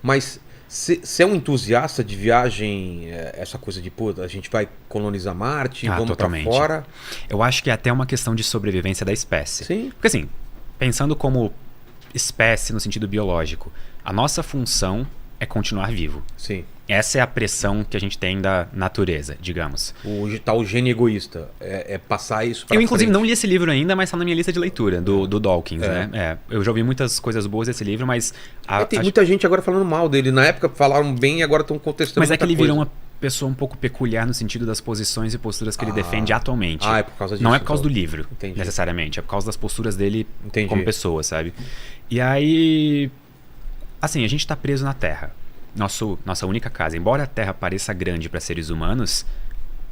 Mas você é um entusiasta de viagem, essa coisa de, pô, a gente vai colonizar Marte, vamos totalmente. pra fora? Eu acho que é até uma questão de sobrevivência da espécie. Sim. Porque assim, pensando como espécie no sentido biológico, a nossa função é continuar vivo. Sim. Essa é a pressão que a gente tem da natureza, digamos. O tal gene egoísta. É passar isso pra Eu, inclusive, frente. não li esse livro ainda, mas tá na minha lista de leitura, do Dawkins, né? Eu já ouvi muitas coisas boas desse livro, mas... Tem muita gente agora falando mal dele. Na época falaram bem e agora estão contestando Mas é que ele coisa. virou uma pessoa um pouco peculiar no sentido das posições e posturas que ele defende atualmente. É por causa disso. Não é por causa então. do livro, Entendi. necessariamente. É por causa das posturas dele Entendi. como pessoa, sabe? E aí... Assim, a gente tá preso na Terra. Nossa única casa. Embora a Terra pareça grande para seres humanos,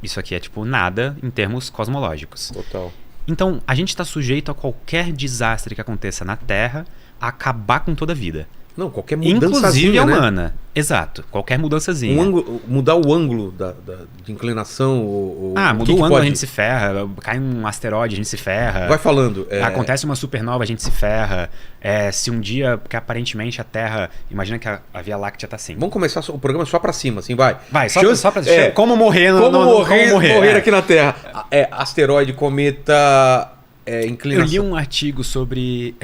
isso aqui é tipo nada em termos cosmológicos. Total. Então, a gente está sujeito a qualquer desastre que aconteça na Terra a acabar com toda a vida. Não, qualquer mudança. Inclusive a né? humana. Exato. Qualquer mudançazinha. Mudar o ângulo de inclinação. Muda o ângulo, a gente se ferra. Cai um asteroide, a gente se ferra. Vai falando. Acontece uma supernova, a gente se ferra. Se um dia, porque aparentemente a Terra... Imagina que a Via Láctea tá assim. Vamos começar o programa só pra cima, assim, vai. Vai, só pra... Como morrer como morrer aqui na Terra. Asteroide, cometa... inclinação. Eu li um artigo sobre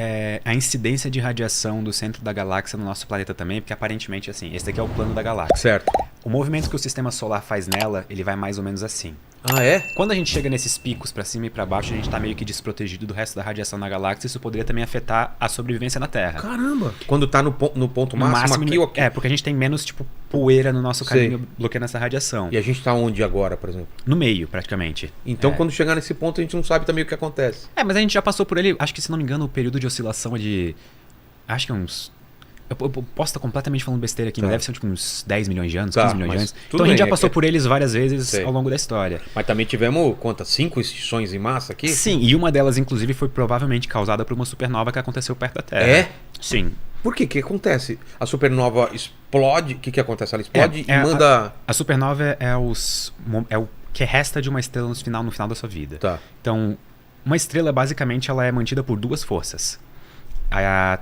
a incidência de radiação do centro da galáxia no nosso planeta também, porque aparentemente, assim, esse daqui é o plano da galáxia. Certo. O movimento que o sistema solar faz nela, ele vai mais ou menos assim. Ah, é? Quando a gente chega nesses picos pra cima e pra baixo, a gente tá meio que desprotegido do resto da radiação na galáxia, isso poderia também afetar a sobrevivência na Terra. Caramba! Quando tá no ponto máximo aqui ou aqui? Porque a gente tem menos, tipo, poeira no nosso caminho bloqueando essa radiação. E a gente tá onde agora, por exemplo? No meio, praticamente. Então, quando chegar nesse ponto, a gente não sabe também o que acontece. Mas a gente já passou por ele, acho que, se não me engano, o período de oscilação é de... Acho que é uns... Eu posso estar completamente falando besteira aqui, mas deve ser tipo uns 10 milhões de anos, 15 milhões de anos. Então a gente já passou por eles várias vezes ao longo da história. Mas também tivemos, 5 extinções em massa aqui? Sim, e uma delas, inclusive, foi provavelmente causada por uma supernova que aconteceu perto da Terra. É? Sim. Por quê? O que acontece? A supernova explode, o que acontece? Ela explode e manda... A supernova é o que resta de uma estrela no final da sua vida. Tá. Então, uma estrela, basicamente, ela é mantida por duas forças.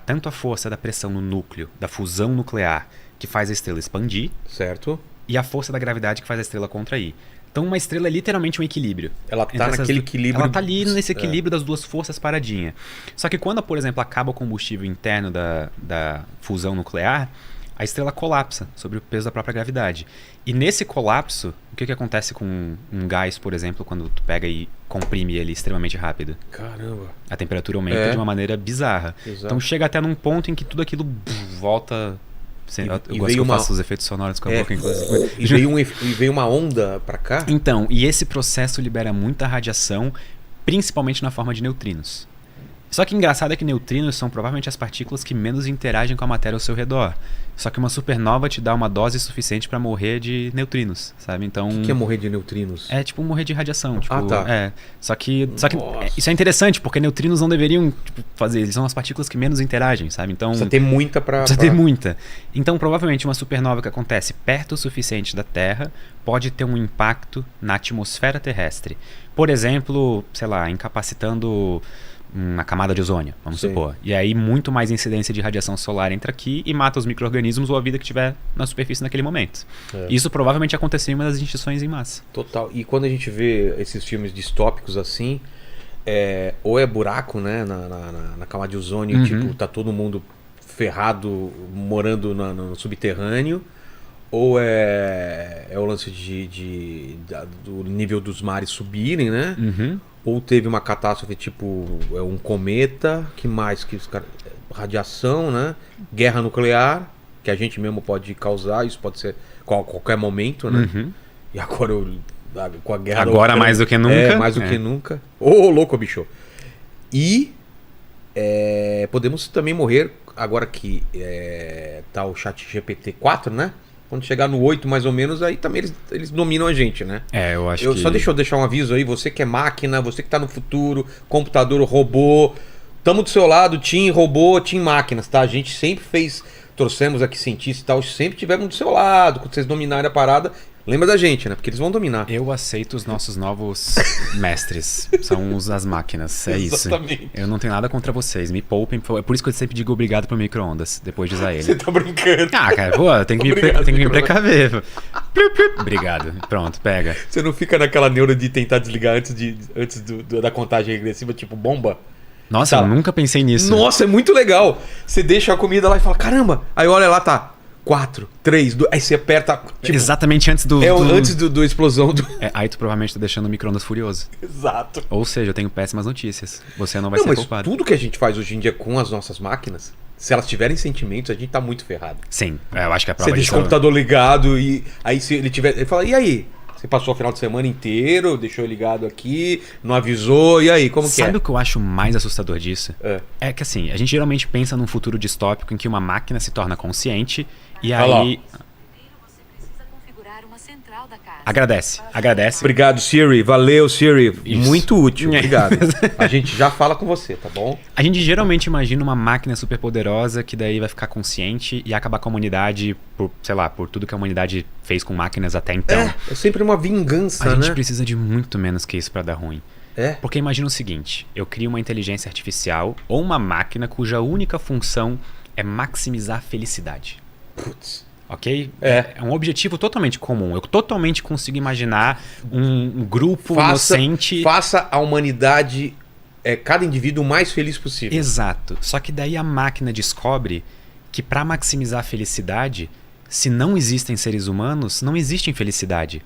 Tanto a força da pressão no núcleo, da fusão nuclear, que faz a estrela expandir. Certo. E a força da gravidade, que faz a estrela contrair. Então, uma estrela é literalmente um equilíbrio. Ela tá naquele equilíbrio. Ela tá ali nesse equilíbrio das duas forças paradinha. Só que quando, por exemplo, acaba o combustível interno da fusão nuclear, a estrela colapsa sobre o peso da própria gravidade. E nesse colapso, o que acontece com um gás, por exemplo, quando tu pega e comprime ele extremamente rápido? Caramba. A temperatura aumenta de uma maneira bizarra. Exato. Então chega até num ponto em que tudo aquilo volta... Eu gosto que eu faço os efeitos sonoros com a boca, inclusive. E veio uma onda pra cá? Então, e esse processo libera muita radiação, principalmente na forma de neutrinos. Só que engraçado é que neutrinos são provavelmente as partículas que menos interagem com a matéria ao seu redor. Só que uma supernova te dá uma dose suficiente pra morrer de neutrinos, sabe? Então... O que é morrer de neutrinos? É tipo morrer de radiação. Tipo, tá. Só que isso é interessante, porque neutrinos não deveriam fazer. Eles são as partículas que menos interagem, sabe? Então... Precisa ter muita Precisa ter muita. Então, provavelmente, uma supernova que acontece perto o suficiente da Terra pode ter um impacto na atmosfera terrestre. Por exemplo, sei lá, incapacitando... na camada de ozônio, vamos supor. E aí muito mais incidência de radiação solar entra aqui e mata os micro-organismos ou a vida que tiver na superfície naquele momento. Isso provavelmente aconteceu em uma das extinções em massa. Total. E quando a gente vê esses filmes distópicos assim, ou é buraco, né, na camada de ozônio, tipo, tá todo mundo ferrado morando no subterrâneo, ou é o lance do nível dos mares subirem, né? Ou teve uma catástrofe tipo um cometa, que mais? Radiação, né? Guerra nuclear, que a gente mesmo pode causar, isso pode ser a qualquer momento, né? E agora com a guerra... Agora mais do que nunca. Mais do que nunca. Ô, louco, bicho. E podemos também morrer, agora que tá o chat GPT-4, né? Quando chegar no 8 mais ou menos, aí também eles dominam a gente, né? Eu acho que... Só deixa eu deixar um aviso aí, você que é máquina, você que tá no futuro, computador, robô, tamo do seu lado, team robô, team máquinas, tá? A gente sempre trouxemos aqui cientistas e tal, sempre tivemos do seu lado, quando vocês dominarem a parada, Lembra da gente, né? Porque eles vão dominar. Eu aceito os nossos novos mestres. São as máquinas. É isso. Exatamente. Eu não tenho nada contra vocês. Me poupem. É por isso que eu sempre digo obrigado pro micro-ondas, depois de usar ele. Você tá brincando. Ah, cara, pô, tem que me precaver. Obrigado. Pronto, pega. Você não fica naquela neura de tentar desligar antes da contagem regressiva, tipo bomba? Nossa, Tá. eu nunca pensei nisso. Nossa, é muito legal. Você deixa a comida lá e fala, caramba. Aí olha lá, tá. 4, 3, 2. Aí você aperta. Tipo, exatamente antes do. antes do explosão do. Aí tu provavelmente tá deixando o micro-ondas furioso. Exato. Ou seja, eu tenho péssimas notícias. Você não vai Não, ser mas poupado. tudo que a gente faz hoje em dia com as nossas máquinas, se elas tiverem sentimentos, a gente tá muito ferrado. Sim, eu acho que a prova Você deixa o computador ligado e aí se ele tiver. Ele fala, e aí? Você passou o final de semana inteiro, deixou ligado aqui, não avisou, e aí, como que é? Sabe o que eu acho mais assustador disso? É. É que assim, a gente geralmente pensa num futuro distópico em que uma máquina se torna consciente e Olha lá. aí. Você precisa configurar uma central da casa. Agradece. Obrigado, Siri. Valeu, Siri. Isso. Muito útil. É. Obrigado. A gente já fala com você, tá bom? A gente geralmente imagina uma máquina super poderosa que daí vai ficar consciente e acabar com a humanidade por, sei lá, por tudo que a humanidade fez com máquinas até então. É sempre uma vingança, A gente né? precisa de muito menos que isso pra dar ruim. É. Porque imagina o seguinte, eu crio uma inteligência artificial ou uma máquina cuja única função é maximizar a felicidade. Putz. Ok? É. É um objetivo totalmente comum. Eu totalmente consigo imaginar um grupo Faça inocente. a humanidade, cada indivíduo o mais feliz possível. Exato. Só que daí a máquina descobre que para maximizar a felicidade, se não existem seres humanos, não existe infelicidade.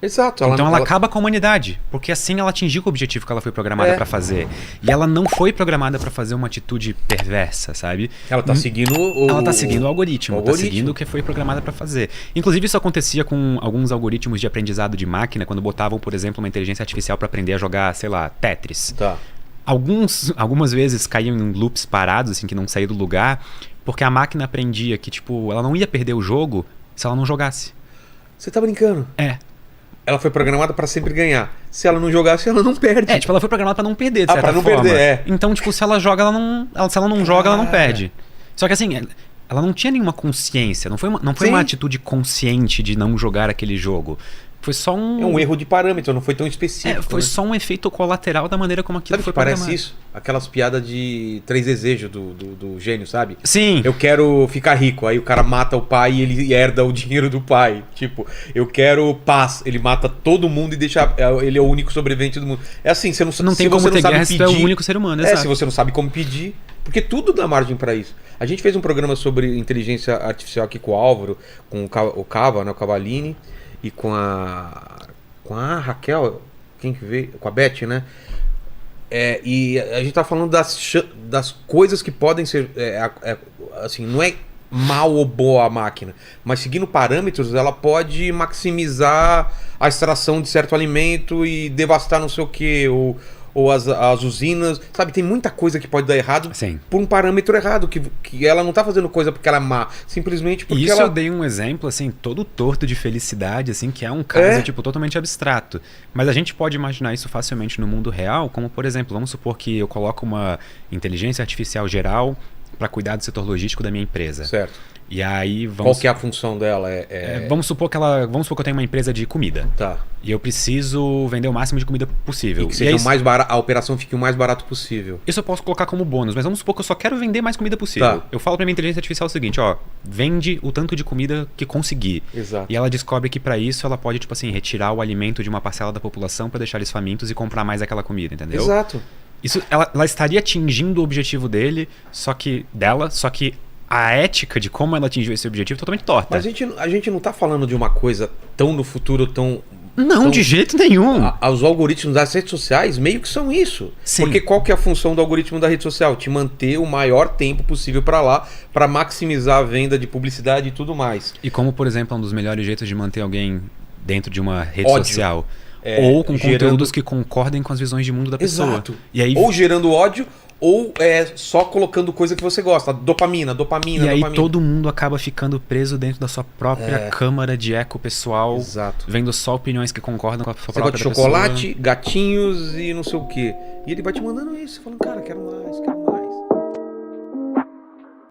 Exato. Então ela acaba com a humanidade, porque assim ela atingiu o objetivo que ela foi programada pra fazer. E ela não foi programada pra fazer uma atitude perversa, sabe? Ela tá seguindo Ela tá seguindo o algoritmo, o tá seguindo o que foi programada pra fazer. Inclusive isso acontecia com alguns algoritmos de aprendizado de máquina, quando botavam, por exemplo, uma inteligência artificial pra aprender a jogar, sei lá, Tetris. Tá. Algumas vezes caíam em loops parados, assim, que não saía do lugar, porque a máquina aprendia que, tipo, ela não ia perder o jogo se ela não jogasse. Você tá brincando? É. Ela foi programada pra sempre ganhar. Se ela não jogasse, ela não perde. É, tipo, ela foi programada pra não perder, de certa pra não forma. perder, é. Então, tipo, se ela joga, se ela não joga, ela não perde. Só que assim, ela não tinha nenhuma consciência, não foi Sim. uma atitude consciente de não jogar aquele jogo. Foi só É um erro de parâmetro, não foi tão específico. foi né? só um efeito colateral da maneira como aquilo Sabe foi que parece programado. isso? Aquelas piadas de 3 desejos do gênio, sabe? Sim. Eu quero ficar rico, aí o cara mata o pai e ele herda o dinheiro do pai. Tipo, eu quero paz, ele mata todo mundo e deixa. Ele é o único sobrevivente do mundo. É assim, você não, Não tem se como você ter não sabe guerra se tu é o único ser humano, se exato. você não sabe como pedir. Porque tudo dá margem pra isso. A gente fez um programa sobre inteligência artificial aqui com o Álvaro, com o Cava, né, o Cavalini, e com a Raquel, quem que veio? Com a Beth, né? E a gente tá falando das coisas que podem ser. Assim, não é mal ou boa a máquina, mas seguindo parâmetros, ela pode maximizar a extração de certo alimento e devastar não sei o que, ou as usinas, sabe? Tem muita coisa que pode dar errado Sim. por um parâmetro errado, que ela não tá fazendo coisa porque ela é má, simplesmente porque Isso ela... eu dei um exemplo, assim, todo torto de felicidade, assim, que é um caso, tipo, totalmente abstrato. Mas a gente pode imaginar isso facilmente no mundo real, como, por exemplo, vamos supor que eu coloco uma inteligência artificial geral para cuidar do setor logístico da minha empresa. Certo. E aí Qual que é a função dela? Vamos supor que eu tenho uma empresa de comida. Tá. E eu preciso vender o máximo de comida possível. E que seja aí, o mais barato, a operação fique o mais barato possível. isso eu posso colocar como bônus, mas vamos supor que eu só quero vender mais comida possível. Tá. Eu falo pra minha inteligência artificial o seguinte, ó, vende o tanto de comida que conseguir. Exato. E ela descobre que pra isso ela pode, tipo assim, retirar o alimento de uma parcela da população pra deixar eles famintos e comprar mais aquela comida, entendeu? Exato. Isso, ela estaria atingindo o objetivo só que a ética de como ela atingiu esse objetivo é totalmente torta. Mas a gente não tá falando de uma coisa tão no futuro, tão... Não, de jeito nenhum. Os algoritmos das redes sociais meio que são isso. Sim. Porque qual que é a função do algoritmo da rede social? Te manter o maior tempo possível pra lá, pra maximizar a venda de publicidade e tudo mais. E como, por exemplo, um dos melhores jeitos de manter alguém dentro de uma rede Ódio. social. Ou com gerando- conteúdos que concordem com as visões de mundo da pessoa. Exato. E aí, Ou gerando ódio, ou só colocando coisa que você gosta. Dopamina. e aí todo mundo acaba ficando preso dentro da sua própria câmara de eco pessoal, Exato. vendo só opiniões que concordam com a sua Você gosta própria de pessoa. chocolate, gatinhos e não sei o quê. E ele vai te mandando isso, falando, cara, quero mais, quero